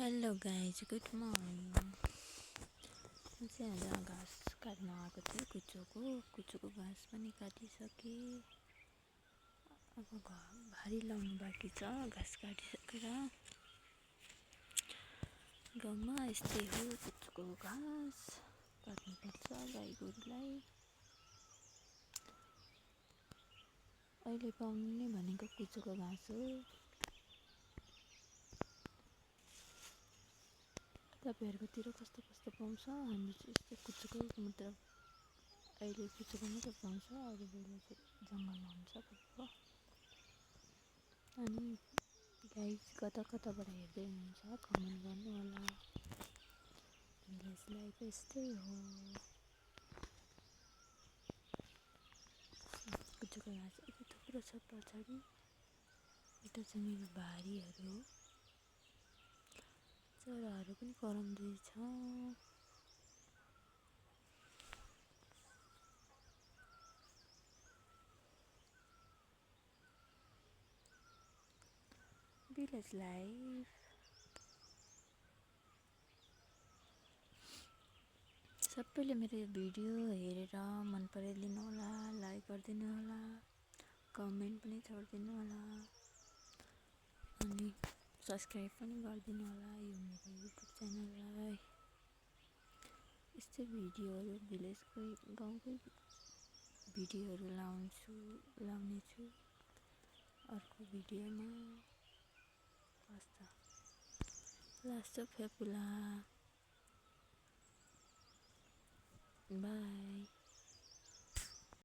Hello guys, good morning. म चाहिँ आज घाँस काट्न आएको थिएँ। कुचोको घाँस पनि काटिसकेँ। अब भारी लाउनु बाँकी छ। घाँस काटिसकेर गाउँमा यस्तै हो, कुचोको घाँस काट्नुपर्छ गाई गोरुलाई। अहिले पाउने भनेको कुचोको घाँस हो। तपाईँहरूकोतिर कस्तो कस्तो पाउँछ? हामी चाहिँ यस्तै कुचोको, मतलब अहिले कुचोको मात्रै पाउँछ। अरू बेला चाहिँ जङ्गलमा हुन्छ तपाईँको। अनि गाई कता कताबाट हेर्दै हुनुहुन्छ कमेन्ट गर्नु होला। भिलेज लाइफ यस्तै हो। कुचोको घाँस यति थुप्रो छ पछाडि। यता चाहिँ मेरो भारीहरू हो। चराहरू पनि कराउँदैछ। Village life. सबैले मेरो यो भिडियो हेरेर मन पराइदिनु होला, लाइक गरिदिनु होला, कमेन्ट पनि छोडिदिनु होला, अनि सब्सक्राइब पनि गरिदिनु होला यो मेरो युट्युब च्यानललाई। यस्तै भिडियोहरू भिलेजकै, गाउँकै भिडियोहरू लाउनेछु अर्को भिडियोमा। लास्ट अफ फेपुला। बाई।